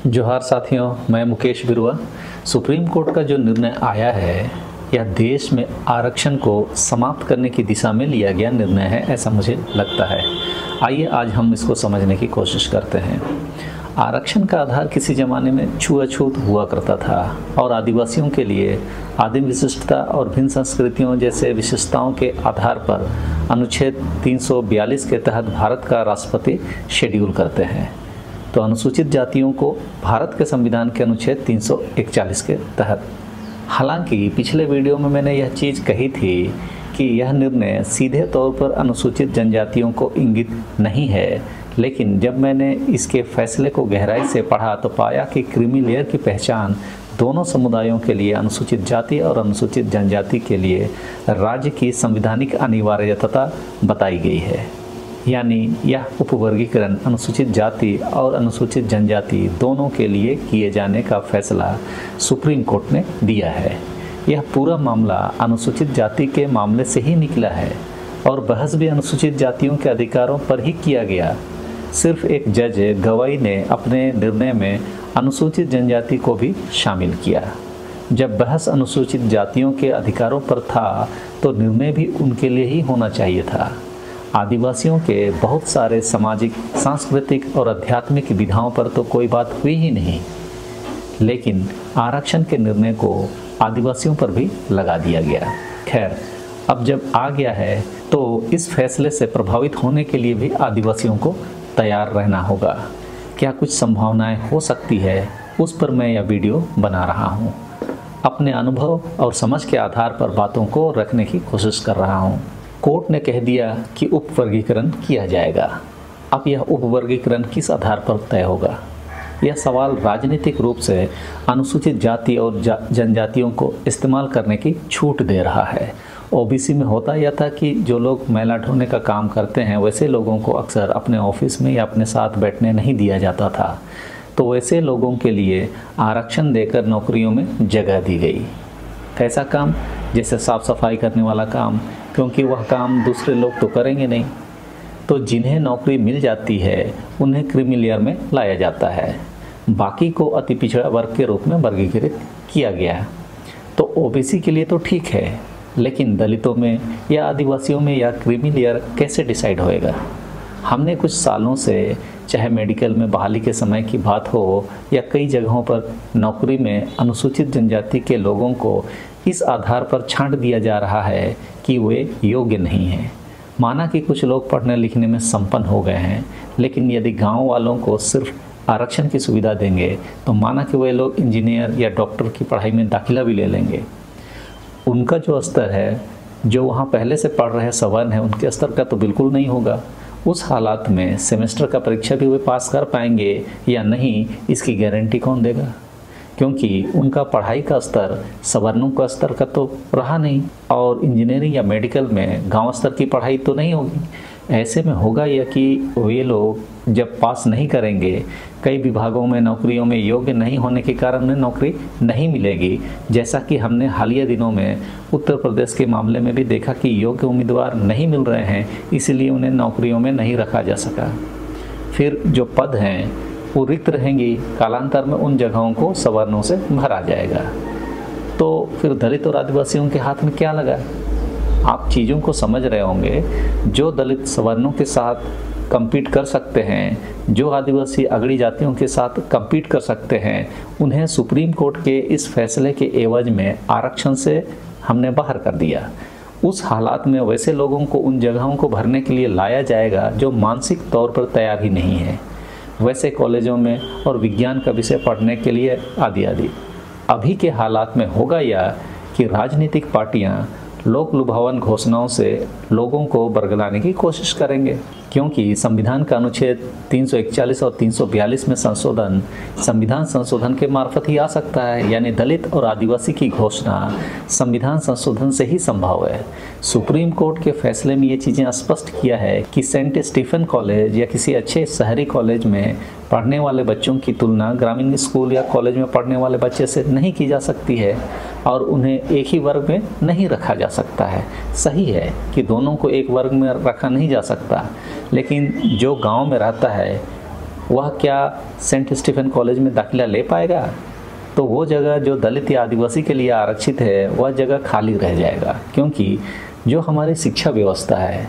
जोहार साथियों, मैं मुकेश बिरुआ। सुप्रीम कोर्ट का जो निर्णय आया है यह देश में आरक्षण को समाप्त करने की दिशा में लिया गया निर्णय है, ऐसा मुझे लगता है। आइए आज हम इसको समझने की कोशिश करते हैं। आरक्षण का आधार किसी ज़माने में छुआछूत हुआ करता था और आदिवासियों के लिए आदिम विशिष्टता और भिन्न संस्कृतियों जैसे विशेषताओं के आधार पर अनुच्छेद 342 के तहत भारत का राष्ट्रपति शेड्यूल करते हैं। तो अनुसूचित जातियों को भारत के संविधान के अनुच्छेद 341 के तहत। हालांकि पिछले वीडियो में मैंने यह चीज़ कही थी कि यह निर्णय सीधे तौर पर अनुसूचित जनजातियों को इंगित नहीं है, लेकिन जब मैंने इसके फैसले को गहराई से पढ़ा तो पाया कि क्रीमी लेयर की पहचान दोनों समुदायों के लिए, अनुसूचित जाति और अनुसूचित जनजाति के लिए राज्य की संवैधानिक अनिवार्यता बताई गई है। यानी यह उपवर्गीकरण अनुसूचित जाति और अनुसूचित जनजाति दोनों के लिए किए जाने का फैसला सुप्रीम कोर्ट ने दिया है। यह पूरा मामला अनुसूचित जाति के मामले से ही निकला है और बहस भी अनुसूचित जातियों के अधिकारों पर ही किया गया। सिर्फ एक जज गवाई ने अपने निर्णय में अनुसूचित जनजाति को भी शामिल किया। जब बहस अनुसूचित जातियों के अधिकारों पर था तो निर्णय भी उनके लिए ही होना चाहिए था। आदिवासियों के बहुत सारे सामाजिक, सांस्कृतिक और आध्यात्मिक विधाओं पर तो कोई बात हुई ही नहीं, लेकिन आरक्षण के निर्णय को आदिवासियों पर भी लगा दिया गया। खैर, अब जब आ गया है तो इस फैसले से प्रभावित होने के लिए भी आदिवासियों को तैयार रहना होगा। क्या कुछ संभावनाएं हो सकती है, उस पर मैं यह वीडियो बना रहा हूँ। अपने अनुभव और समझ के आधार पर बातों को रखने की कोशिश कर रहा हूँ। कोर्ट ने कह दिया कि उपवर्गीकरण किया जाएगा। अब यह उपवर्गीकरण किस आधार पर तय होगा? यह सवाल राजनीतिक रूप से अनुसूचित जाति और जनजातियों को इस्तेमाल करने की छूट दे रहा है। ओबीसी में होता यह था कि जो लोग मैला ढोने का काम करते हैं वैसे लोगों को अक्सर अपने ऑफिस में या अपने साथ बैठने नहीं दिया जाता था, तो वैसे लोगों के लिए आरक्षण देकर नौकरियों में जगह दी गई। कैसा काम? जैसे साफ सफाई करने वाला काम, क्योंकि वह काम दूसरे लोग तो करेंगे नहीं। तो जिन्हें नौकरी मिल जाती है उन्हें क्रीमी लेयर में लाया जाता है। बाकी को अति पिछड़ा वर्ग के रूप में वर्गीकृत किया गया। तो ओबीसी के लिए तो ठीक है, लेकिन दलितों में या आदिवासियों में यह क्रीमी लेयर कैसे डिसाइड होएगा? हमने कुछ सालों से, चाहे मेडिकल में बहाली के समय की बात हो या कई जगहों पर नौकरी में अनुसूचित जनजाति के लोगों को इस आधार पर छांट दिया जा रहा है कि वे योग्य नहीं हैं। माना कि कुछ लोग पढ़ने लिखने में संपन्न हो गए हैं, लेकिन यदि गांव वालों को सिर्फ आरक्षण की सुविधा देंगे तो माना कि वे लोग इंजीनियर या डॉक्टर की पढ़ाई में दाखिला भी ले लेंगे। उनका जो स्तर है, जो वहाँ पहले से पढ़ रहे सवर्ण हैं, उनके स्तर का तो बिल्कुल नहीं होगा। उस हालात में सेमेस्टर का परीक्षा भी वे पास कर पाएंगे या नहीं, इसकी गारंटी कौन देगा? क्योंकि उनका पढ़ाई का स्तर सवर्णों का स्तर का तो रहा नहीं, और इंजीनियरिंग या मेडिकल में गांव स्तर की पढ़ाई तो नहीं होगी। ऐसे में होगा यह कि वे लोग जब पास नहीं करेंगे, कई विभागों में नौकरियों में योग्य नहीं होने के कारण उन्हें नौकरी नहीं मिलेगी। जैसा कि हमने हालिया दिनों में उत्तर प्रदेश के मामले में भी देखा कि योग्य उम्मीदवार नहीं मिल रहे हैं, इसलिए उन्हें नौकरियों में नहीं रखा जा सका। फिर जो पद हैं वो रिक्त रहेंगी, कालांतर में उन जगहों को सवर्णों से भरा जाएगा। तो फिर दलित और आदिवासियों के हाथ में क्या लगा? आप चीज़ों को समझ रहे होंगे। जो दलित सवर्णों के साथ compete कर सकते हैं, जो आदिवासी अगड़ी जातियों के साथ compete कर सकते हैं, उन्हें सुप्रीम कोर्ट के इस फैसले के एवज में आरक्षण से हमने बाहर कर दिया। उस हालात में वैसे लोगों को उन जगहों को भरने के लिए लाया जाएगा जो मानसिक तौर पर तैयार ही नहीं है, वैसे कॉलेजों में और विज्ञान का विषय पढ़ने के लिए आदि आदि। अभी के हालात में होगा यह कि राजनीतिक पार्टियां लोक लुभावन घोषणाओं से लोगों को बरगलाने की कोशिश करेंगे, क्योंकि संविधान का अनुच्छेद 341 और 342 में संशोधन संविधान संशोधन के मार्फत ही आ सकता है। यानी दलित और आदिवासी की घोषणा संविधान संशोधन से ही संभव है। सुप्रीम कोर्ट के फैसले में ये चीज़ें स्पष्ट किया है कि सेंट स्टीफन कॉलेज या किसी अच्छे शहरी कॉलेज में पढ़ने वाले बच्चों की तुलना ग्रामीण स्कूल या कॉलेज में पढ़ने वाले बच्चे से नहीं की जा सकती है, और उन्हें एक ही वर्ग में नहीं रखा जा सकता है। सही है कि दोनों को एक वर्ग में रखा नहीं जा सकता, लेकिन जो गांव में रहता है वह क्या सेंट स्टीफन कॉलेज में दाखिला ले पाएगा? तो वो जगह जो दलित या आदिवासी के लिए आरक्षित है वह जगह खाली रह जाएगा, क्योंकि जो हमारी शिक्षा व्यवस्था है,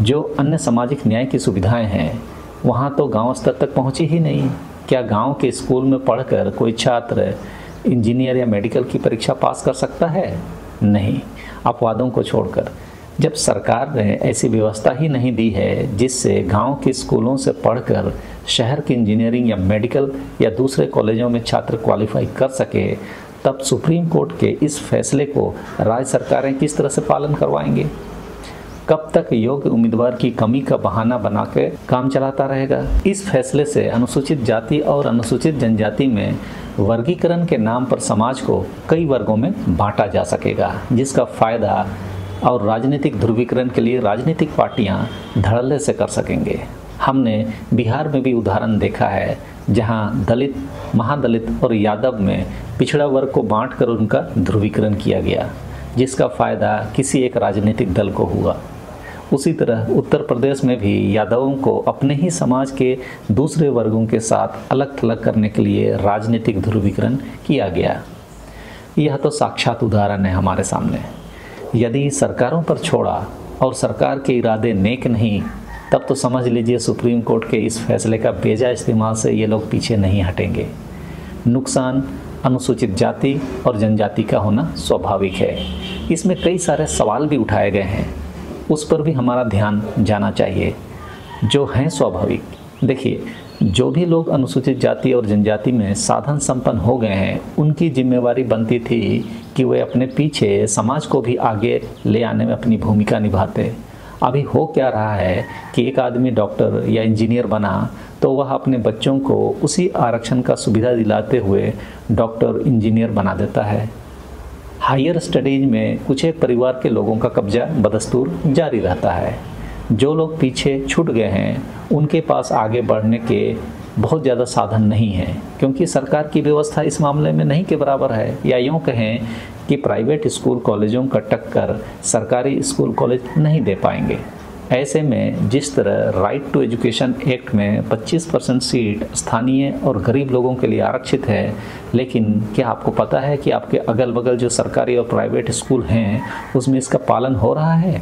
जो अन्य सामाजिक न्याय की सुविधाएं हैं, वहाँ तो गांव स्तर तक पहुँची ही नहीं। क्या गांव के स्कूल में पढ़कर कोई छात्र इंजीनियर या मेडिकल की परीक्षा पास कर सकता है? नहीं। अपवादों को छोड़कर जब सरकार ने ऐसी व्यवस्था ही नहीं दी है जिससे गांव के स्कूलों से पढ़कर शहर की इंजीनियरिंग या मेडिकल या दूसरे कॉलेजों में छात्र क्वालिफाई कर सके, तब सुप्रीम कोर्ट के इस फैसले को राज्य सरकारें किस तरह से पालन करवाएंगे? कब तक योग्य उम्मीदवार की कमी का बहाना बना के काम चलाता रहेगा? इस फैसले से अनुसूचित जाति और अनुसूचित जनजाति में वर्गीकरण के नाम पर समाज को कई वर्गों में बांटा जा सकेगा, जिसका फायदा और राजनीतिक ध्रुवीकरण के लिए राजनीतिक पार्टियां धड़ल्ले से कर सकेंगे। हमने बिहार में भी उदाहरण देखा है, जहां दलित, महादलित और यादव में पिछड़ा वर्ग को बांटकर उनका ध्रुवीकरण किया गया, जिसका फायदा किसी एक राजनीतिक दल को हुआ। उसी तरह उत्तर प्रदेश में भी यादवों को अपने ही समाज के दूसरे वर्गों के साथ अलग थलग करने के लिए राजनीतिक ध्रुवीकरण किया गया। यह तो साक्षात उदाहरण है हमारे सामने। यदि सरकारों पर छोड़ा और सरकार के इरादे नेक नहीं, तब तो समझ लीजिए सुप्रीम कोर्ट के इस फैसले का बेजा इस्तेमाल से ये लोग पीछे नहीं हटेंगे। नुकसान अनुसूचित जाति और जनजाति का होना स्वाभाविक है। इसमें कई सारे सवाल भी उठाए गए हैं, उस पर भी हमारा ध्यान जाना चाहिए, जो हैं स्वाभाविक। देखिए, जो भी लोग अनुसूचित जाति और जनजाति में साधन संपन्न हो गए हैं, उनकी जिम्मेवारी बनती थी कि वे अपने पीछे समाज को भी आगे ले आने में अपनी भूमिका निभाते। अभी हो क्या रहा है कि एक आदमी डॉक्टर या इंजीनियर बना तो वह अपने बच्चों को उसी आरक्षण का सुविधा दिलाते हुए डॉक्टर इंजीनियर बना देता है। हायर स्टडीज में कुछ एक परिवार के लोगों का कब्जा बदस्तूर जारी रहता है। जो लोग पीछे छूट गए हैं उनके पास आगे बढ़ने के बहुत ज़्यादा साधन नहीं हैं, क्योंकि सरकार की व्यवस्था इस मामले में नहीं के बराबर है। या यूँ कहें कि प्राइवेट स्कूल कॉलेजों का टक्कर सरकारी स्कूल कॉलेज नहीं दे पाएंगे। ऐसे में जिस तरह राइट टू एजुकेशन एक्ट में 25% सीट स्थानीय और गरीब लोगों के लिए आरक्षित है, लेकिन क्या आपको पता है कि आपके अगल बगल जो सरकारी और प्राइवेट स्कूल हैं उसमें इसका पालन हो रहा है?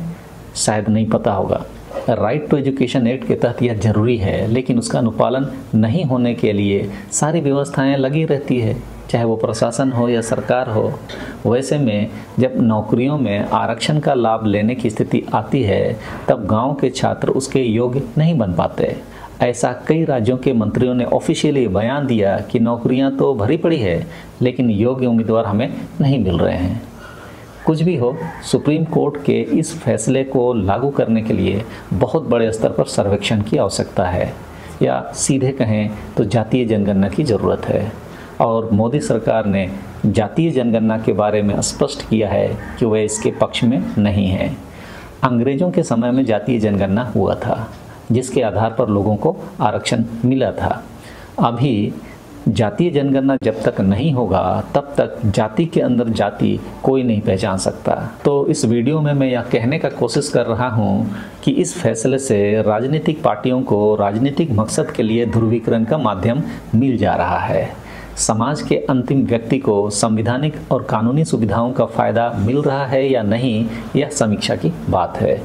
शायद नहीं पता होगा। राइट टू एजुकेशन एक्ट के तहत यह जरूरी है, लेकिन उसका अनुपालन नहीं होने के लिए सारी व्यवस्थाएं लगी रहती है, चाहे वो प्रशासन हो या सरकार हो। वैसे में जब नौकरियों में आरक्षण का लाभ लेने की स्थिति आती है, तब गांव के छात्र उसके योग्य नहीं बन पाते। ऐसा कई राज्यों के मंत्रियों ने ऑफिशियली बयान दिया कि नौकरियां तो भरी पड़ी है, लेकिन योग्य उम्मीदवार हमें नहीं मिल रहे हैं। कुछ भी हो, सुप्रीम कोर्ट के इस फैसले को लागू करने के लिए बहुत बड़े स्तर पर सर्वेक्षण की आवश्यकता है, या सीधे कहें तो जातीय जनगणना की ज़रूरत है। और मोदी सरकार ने जातीय जनगणना के बारे में स्पष्ट किया है कि वह इसके पक्ष में नहीं है। अंग्रेज़ों के समय में जातीय जनगणना हुआ था, जिसके आधार पर लोगों को आरक्षण मिला था। अभी जातीय जनगणना जब तक नहीं होगा, तब तक जाति के अंदर जाति कोई नहीं पहचान सकता। तो इस वीडियो में मैं यह कहने का कोशिश कर रहा हूँ कि इस फैसले से राजनीतिक पार्टियों को राजनीतिक मकसद के लिए ध्रुवीकरण का माध्यम मिल जा रहा है। समाज के अंतिम व्यक्ति को संवैधानिक और कानूनी सुविधाओं का फायदा मिल रहा है या नहीं, यह समीक्षा की बात है।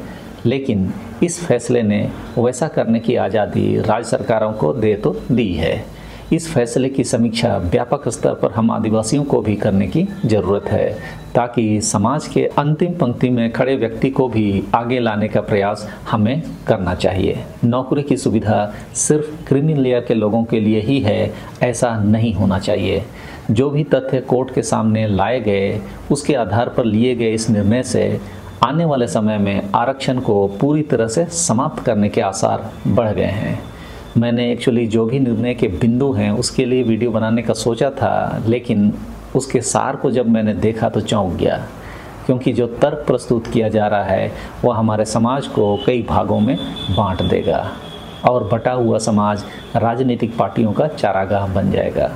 लेकिन इस फैसले ने वैसा करने की आज़ादी राज्य सरकारों को दे तो दी है। इस फैसले की समीक्षा व्यापक स्तर पर हम आदिवासियों को भी करने की ज़रूरत है, ताकि समाज के अंतिम पंक्ति में खड़े व्यक्ति को भी आगे लाने का प्रयास हमें करना चाहिए। नौकरी की सुविधा सिर्फ क्रीमी लेयर के लोगों के लिए ही है, ऐसा नहीं होना चाहिए। जो भी तथ्य कोर्ट के सामने लाए गए, उसके आधार पर लिए गए इस निर्णय से आने वाले समय में आरक्षण को पूरी तरह से समाप्त करने के आसार बढ़ गए हैं। मैंने एक्चुअली जो भी निर्णय के बिंदु हैं उसके लिए वीडियो बनाने का सोचा था, लेकिन उसके सार को जब मैंने देखा तो चौंक गया, क्योंकि जो तर्क प्रस्तुत किया जा रहा है वह हमारे समाज को कई भागों में बांट देगा और बटा हुआ समाज राजनीतिक पार्टियों का चारागाह बन जाएगा।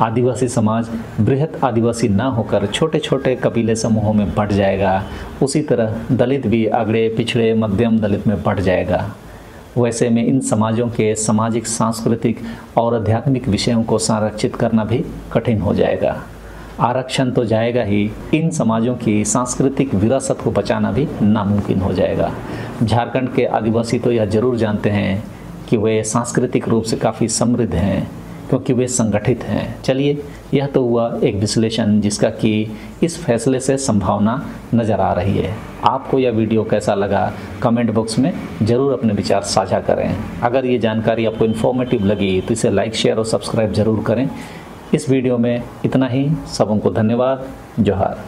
आदिवासी समाज बृहत आदिवासी ना होकर छोटे छोटे कबीले समूहों में बंट जाएगा। उसी तरह दलित भी अगड़े पिछड़े मध्यम दलित में बंट जाएगा। वैसे में इन समाजों के सामाजिक, सांस्कृतिक और आध्यात्मिक विषयों को संरक्षित करना भी कठिन हो जाएगा। आरक्षण तो जाएगा ही, इन समाजों की सांस्कृतिक विरासत को बचाना भी नामुमकिन हो जाएगा। झारखंड के आदिवासी तो यह जरूर जानते हैं कि वे सांस्कृतिक रूप से काफ़ी समृद्ध हैं, क्योंकि वे संगठित हैं। चलिए, यह तो हुआ एक विश्लेषण जिसका कि इस फैसले से संभावना नज़र आ रही है। आपको यह वीडियो कैसा लगा, कमेंट बॉक्स में ज़रूर अपने विचार साझा करें। अगर ये जानकारी आपको इन्फॉर्मेटिव लगी तो इसे लाइक, शेयर और सब्सक्राइब ज़रूर करें। इस वीडियो में इतना ही। सबों को धन्यवाद। जोहार।